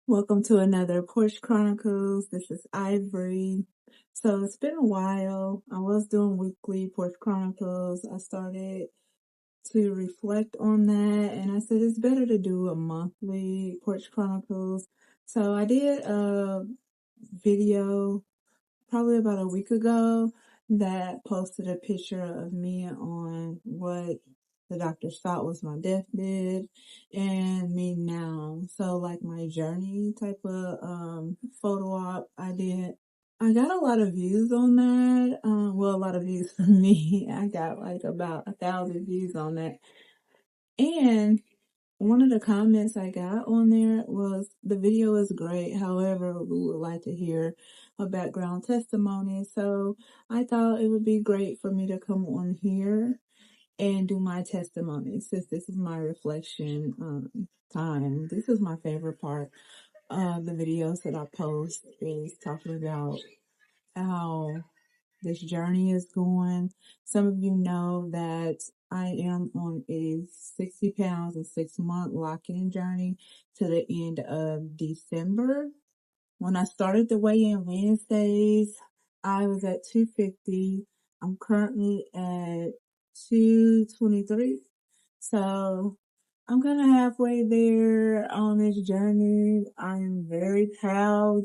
Welcome to another Porch Chronicles. This is Ivory. So it's been a while. I was doing weekly Porch Chronicles. I started to reflect on that and I said it's better to do a monthly Porch Chronicles. So I did a video probably about a week ago that posted a picture of me on what the doctors thought was my deathbed and me now. So like my journey type of photo op I did. I got a lot of views on that. Well, a lot of views for me. I got like about 1,000 views on that. And one of the comments I got on there was, the video is great. However, we would like to hear a background testimony. So I thought it would be great for me to come on here and do my testimony, since this is my reflection time. This is my favorite part of the videos that I post, is talking about how this journey is going. Some of you know that I am on a 60 pounds and 6-month lock-in journey to the end of December. When I started the weigh-in Wednesdays, I was at 250. I'm currently at 223. So I'm kind of halfway there on this journey. I'm very proud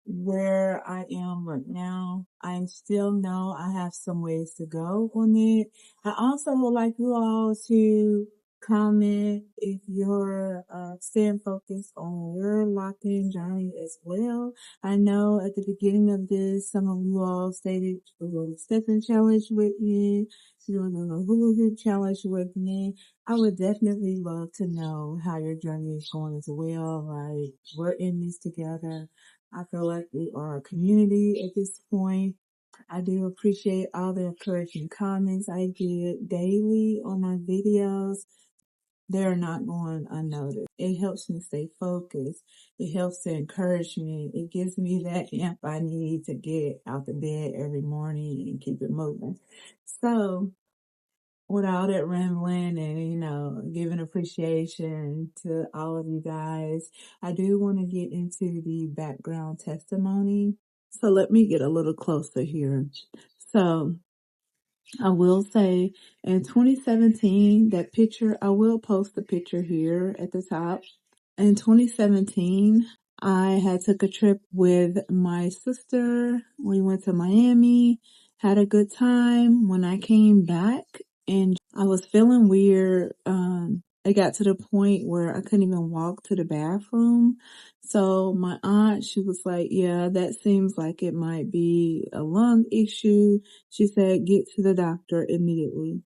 where I am right now. I still know I have some ways to go on it. I also would like you all to comment if you're staying focused on your locked-in journey as well. I know at the beginning of this, some of you all stated you were doing the stepping challenge with me, you were doing a hula hoop challenge with me. I would definitely love to know how your journey is going as well. Like, we're in this together. I feel like we are a community at this point. I do appreciate all the encouraging comments I get daily on my videos. They're not going unnoticed. It helps me stay focused. It helps to encourage me. It gives me that amp I need to get out the bed every morning and keep it moving. So, with all that rambling and, giving appreciation to all of you guys, I do want to get into the background testimony. So let me get a little closer here. So I will say in 2017, that picture, I will post the picture here at the top. In 2017, I had took a trip with my sister. We went to Miami, had a good time. When I came back and I was feeling weird, it got to the point where I couldn't even walk to the bathroom. So my aunt, she was like, yeah, that seems like it might be a lung issue. She said, get to the doctor immediately.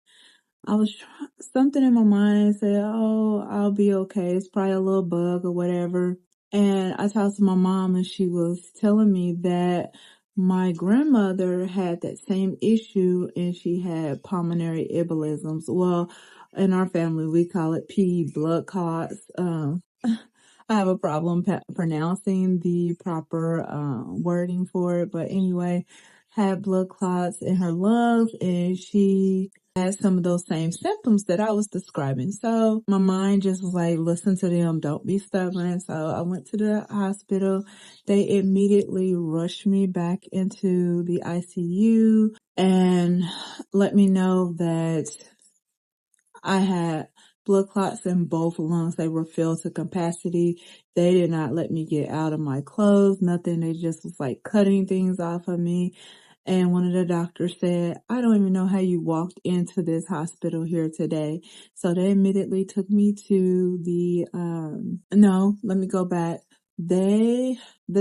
Something in my mind said, oh, I'll be okay. It's probably a little bug or whatever. And I talked to my mom and she was telling me that my grandmother had that same issue and she had pulmonary embolisms. Well, in our family, we call it P, blood clots. I have a problem pronouncing the proper wording for it, but anyway, had blood clots in her lungs and she had some of those same symptoms that I was describing. So my mind just was like, listen to them, don't be stubborn. So I went to the hospital. They immediately rushed me back into the ICU and let me know that I had blood clots in both lungs. They were filled to capacity. They did not let me get out of my clothes, nothing. They just was like cutting things off of me. And one of the doctors said, I don't even know how you walked into this hospital here today. So they immediately took me to no, let me go back. The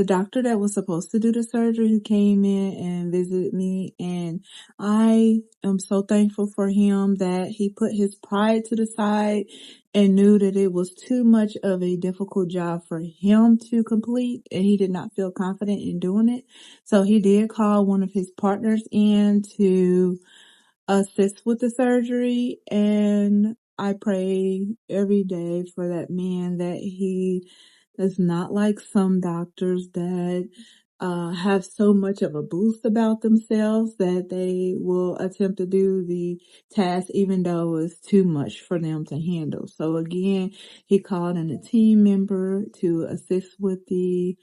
doctor that was supposed to do the surgery, who came in and visited me, and I am so thankful for him that he put his pride to the side and knew that it was too much of a difficult job for him to complete, and he did not feel confident in doing it. So he did call one of his partners in to assist with the surgery, and I pray every day for that man that he is not like some doctors that have so much of a boost about themselves that they will attempt to do the task even though it's too much for them to handle. So again, he called in a team member to assist with the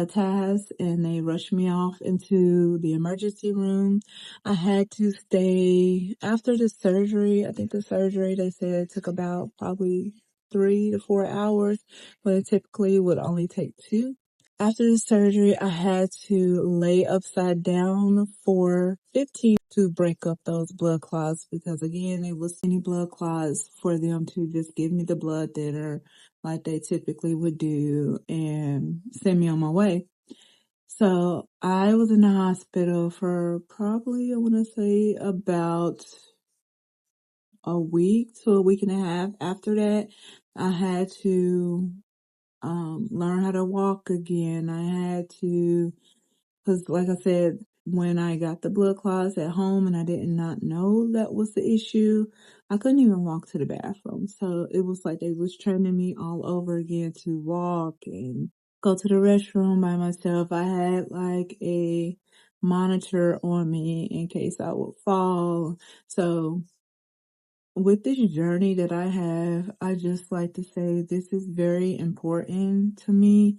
task, and they rushed me off into the emergency room. I had to stay after the surgery. I think the surgery, they said, took about probably 3 to 4 hours, but it typically would only take 2. After the surgery, I had to lay upside down for 15 to break up those blood clots, because again, it was any blood clots for them to just give me the blood thinner like they typically would do and send me on my way. So I was in the hospital for probably, I want to say, about a week to a week and a half. After that, I had to learn how to walk again. I had to, because like I said, when I got the blood clots at home and I did not know that was the issue, I couldn't even walk to the bathroom. So it was like they was training me all over again to walk and go to the restroom by myself. I had like a monitor on me in case I would fall. So with this journey that I have, I just like to say this is very important to me.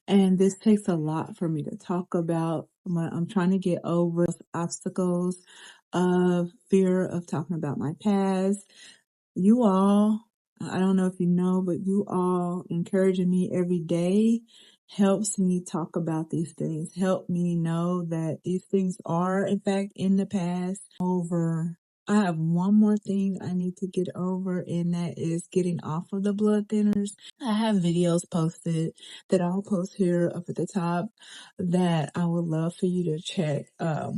And this takes a lot for me to talk about when I'm trying to get over those obstacles of fear of talking about my past. You all, I don't know if you know, but you all encouraging me every day helps me talk about these things, help me know that these things are in fact in the past. I have one more thing I need to get over, and that is getting off of the blood thinners. I have videos posted that I'll post here up at the top that I would love for you to check,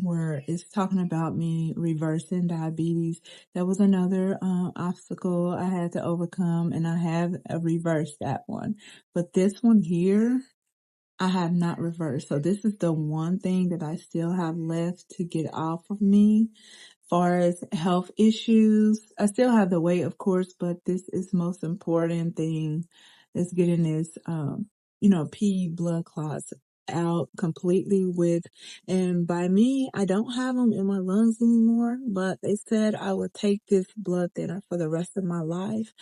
where it's talking about me reversing diabetes. That was another obstacle I had to overcome, and I have reversed that one. But this one here, I have not reversed. So this is the one thing that I still have left to get off of me. Far as health issues, I still have the weight, of course, but this is most important thing is getting this, P blood clots out completely with, and by me, I don't have them in my lungs anymore, but they said I would take this blood thinner for the rest of my life.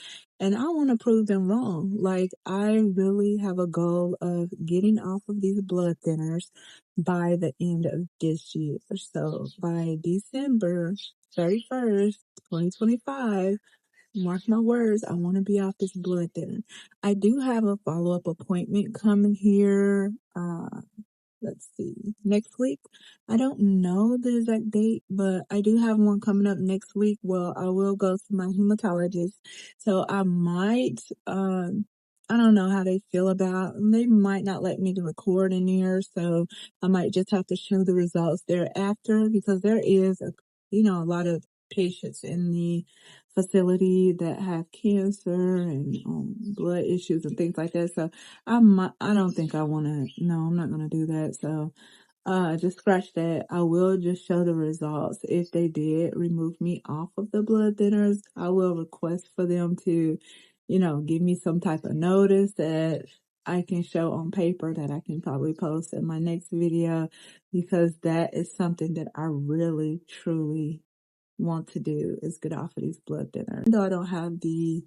And I want to prove them wrong. Like, I really have a goal of getting off of these blood thinners by the end of this year. So by December 31st, 2025, mark my words, I want to be off this blood thinner. I do have a follow-up appointment coming here, let's see, next week. I don't know the exact date, but I do have one coming up next week. Well, I will go to my hematologist. So I might, I don't know how they feel about, they might not let me record in there. So I might just have to show the results thereafter, because there is a lot of patients in the facility that have cancer and blood issues and things like that. So I don't think I want to, no, I'm not going to do that. So, just scratch that. I will just show the results. If they did remove me off of the blood thinners, I will request for them to, give me some type of notice that I can show on paper that I can probably post in my next video, because that is something that I really, truly want to do, is get off of these blood thinners. Even though I don't have the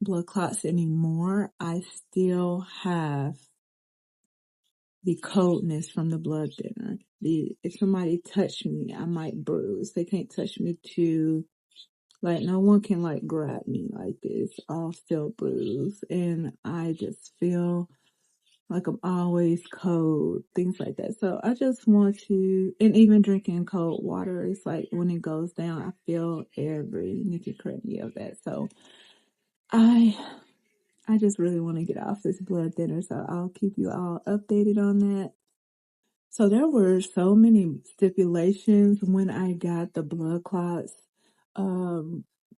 blood clots anymore, I still have the coldness from the blood thinner. If somebody touch me, I might bruise. They can't touch me too, like no one can like grab me like this. I'll still bruise, and I just feel like I'm always cold, things like that. So I just want to, and even drinking cold water, it's like when it goes down, I feel every nicky cranny of that. So I just really want to get off this blood thinner. So I'll keep you all updated on that. So there were so many stipulations when I got the blood clots.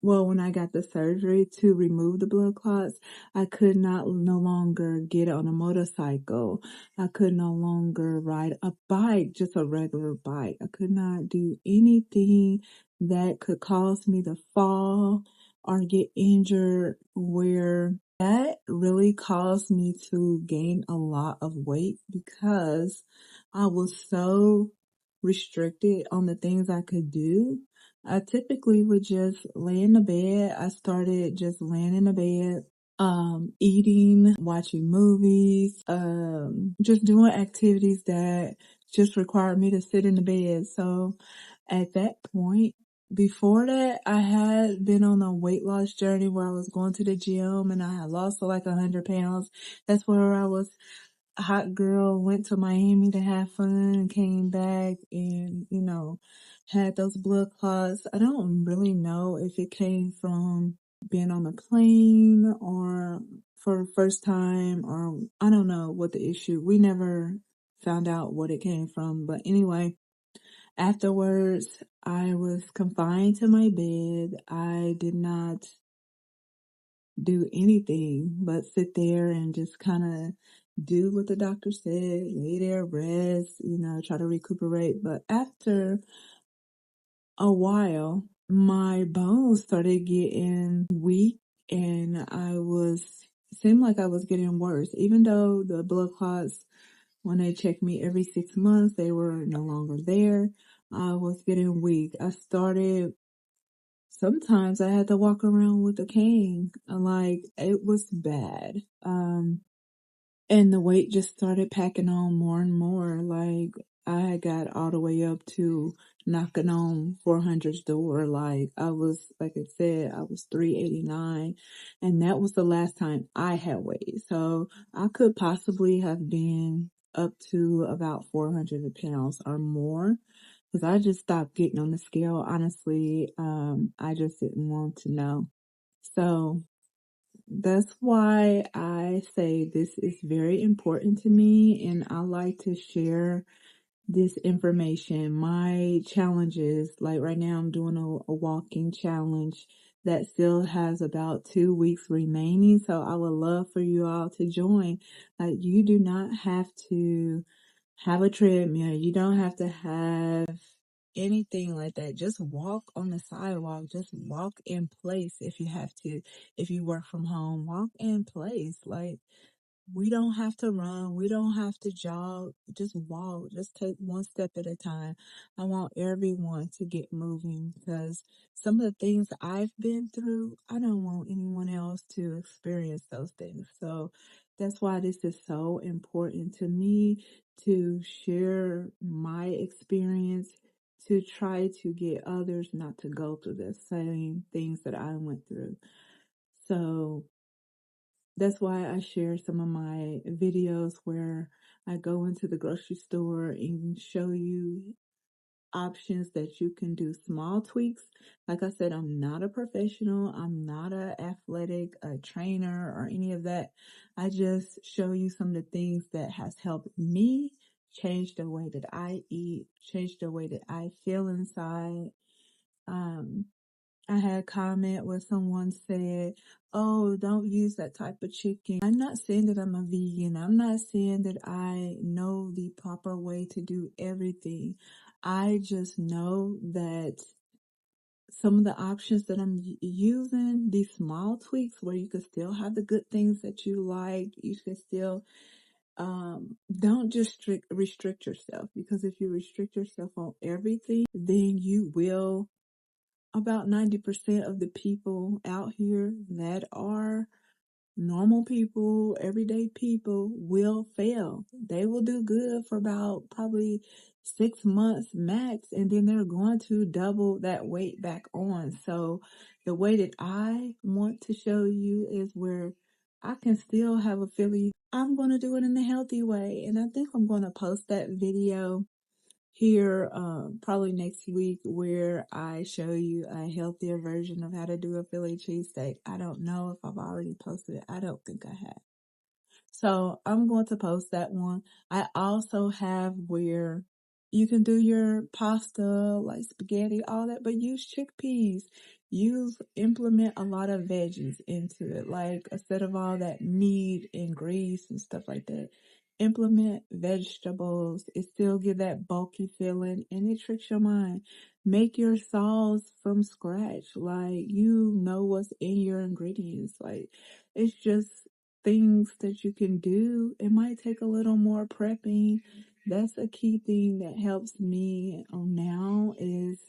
When I got the surgery to remove the blood clots, I could no longer get on a motorcycle. I could no longer ride a bike, just a regular bike. I could not do anything that could cause me to fall or get injured where That really caused me to gain a lot of weight because I was so restricted on the things I could do. I typically would just lay in the bed. I started just laying in the bed, eating, watching movies, just doing activities that just required me to sit in the bed. So at that point, before that, I had been on a weight loss journey where I was going to the gym and I had lost like 100 pounds. That's where I was a hot girl, went to Miami to have fun and came back and, had those blood clots. I don't really know if it came from being on the plane or for the first time, or I don't know what the issue. We never found out what it came from. But anyway, afterwards, I was confined to my bed. I did not do anything but sit there and just kind of do what the doctor said, lay there, rest, try to recuperate. But after a while, my bones started getting weak and seemed like I was getting worse. Even though the blood clots, when they checked me every 6 months, they were no longer there. I was getting weak. Sometimes I had to walk around with a cane. Like, it was bad. And the weight just started packing on more and more. Like, I got all the way up to knocking on 400's door. Like, like I said, I was 389. And that was the last time I had weighed. So I could possibly have been up to about 400 pounds or more. Because I just stopped getting on the scale. Honestly, I just didn't want to know. So that's why I say this is very important to me, and I like to share this information. My challenges, like right now, I'm doing a walking challenge that still has about 2 weeks remaining. So I would love for you all to join. Like, you do not have to have a treadmill. You don't have to have anything like that. Just walk on the sidewalk. Just walk in place if you have to. If you work from home, walk in place. Like, we don't have to run. We don't have to jog. Just walk. Just take one step at a time. I want everyone to get moving because some of the things I've been through, I don't want anyone else to experience those things. So that's why this is so important to me, to share my experience, to try to get others not to go through the same things that I went through. So that's why I share some of my videos where I go into the grocery store and show you options that you can do, small tweaks. Like I said, I'm not a professional. I'm not a trainer or any of that. I just show you some of the things that has helped me change the way that I eat, change the way that I feel inside. Um, I had a comment where someone said, "Oh, don't use that type of chicken." I'm not saying that I'm a vegan. I'm not saying that I know the proper way to do everything. I just know that some of the options that I'm using, these small tweaks where you can still have the good things that you like, you can still, don't just restrict yourself, because if you restrict yourself on everything, then you will, about 90% of the people out here that are normal people, everyday people, will fail. They will do good for about probably 6 months max, and then they're going to double that weight back on. So the way that I want to show you is where I can still have a feeling. I'm going to do it in a healthy way. And I think I'm going to post that video here probably next week, where I show you a healthier version of how to do a Philly cheesesteak. I don't know if I've already posted it. I don't think I have. So I'm going to post that one. I also have where you can do your pasta, like spaghetti, all that, but use chickpeas. Implement a lot of veggies into it, like instead of all that meat and grease and stuff like that. implement vegetables. It still give that bulky feeling and it tricks your mind. Make your sauce from scratch. Like, you know what's in your ingredients. Like, it's just things that you can do. It might take a little more prepping. That's a key thing that helps me now is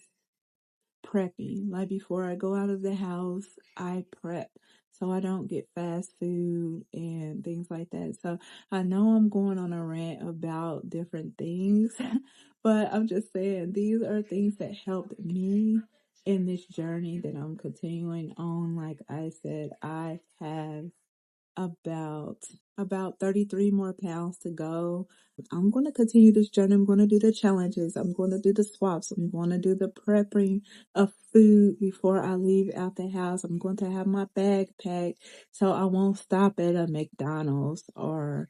prepping. Like, before I go out of the house, I prep so I don't get fast food and things like that. So I know I'm going on a rant about different things, but I'm just saying these are things that helped me in this journey that I'm continuing on. Like I said, I have about 33 more pounds to go. I'm going to continue this journey. I'm going to do the challenges. I'm going to do the swaps. I'm going to do the prepping of food before I leave out the house. I'm going to have my bag packed so I won't stop at a McDonald's or,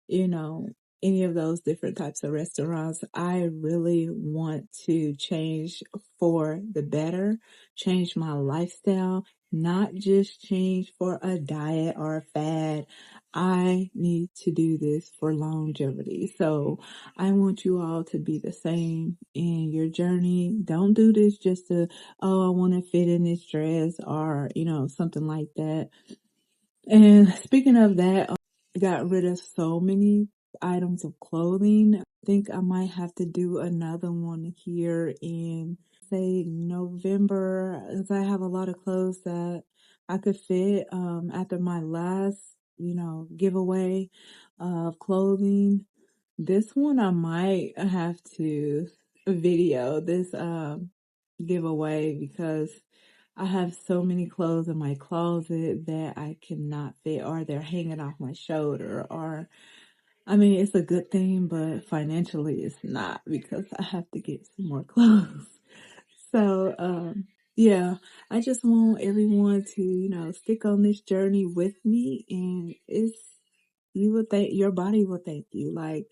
you know, any of those different types of restaurants. I really want to change for the better, change my lifestyle, not just change for a diet or a fad. I need to do this for longevity. So I want you all to be the same in your journey. Don't do this just to, oh, I want to fit in this dress or, something like that. And speaking of that, I got rid of so many items of clothing. I think I might have to do another one here in, say, November, as I have a lot of clothes that I could fit after my last, giveaway of clothing. This one I might have to video this giveaway because I have so many clothes in my closet that I cannot fit, or they're hanging off my shoulder, or I mean, it's a good thing, but financially it's not because I have to get some more clothes. So, yeah, I just want everyone to, stick on this journey with me, and your body will thank you. Like,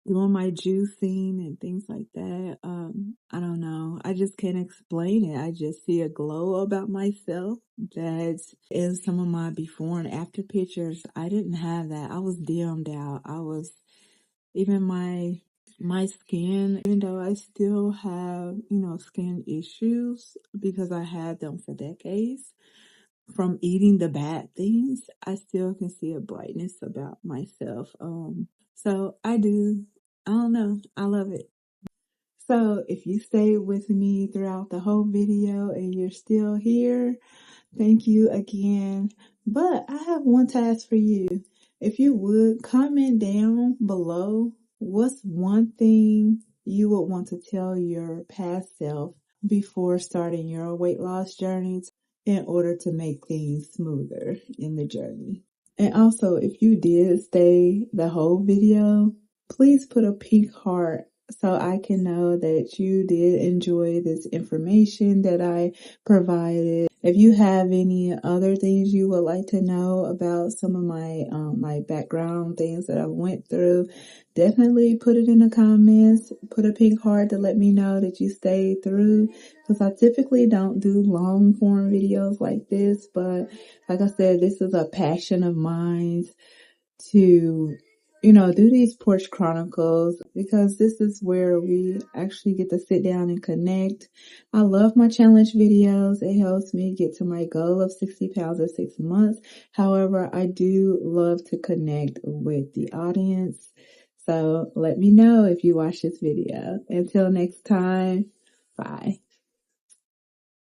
doing my juicing and things like that. I don't know. I just can't explain it. I just see a glow about myself that is some of my before and after pictures. I didn't have that. I was dimmed out. Even my skin, even though I still have, skin issues because I had them for decades from eating the bad things, I still can see a brightness about myself. So I don't know. I love it. So if you stayed with me throughout the whole video and you're still here, thank you again. But I have one task for you. If you would comment down below, what's one thing you would want to tell your past self before starting your weight loss journey in order to make things smoother in the journey? And also, if you did stay the whole video, please put a pink heart so I can know that you did enjoy this information that I provided. If you have any other things you would like to know about some of my background, things that I went through, definitely put it in the comments. Put a pink heart to let me know that you stayed through, because I typically don't do long form videos like this, but like I said, this is a passion of mine to, do these porch chronicles because this is where we actually get to sit down and connect. I love my challenge videos. It helps me get to my goal of 60 pounds in 6 months. However, I do love to connect with the audience. So let me know if you watch this video. Until next time, bye.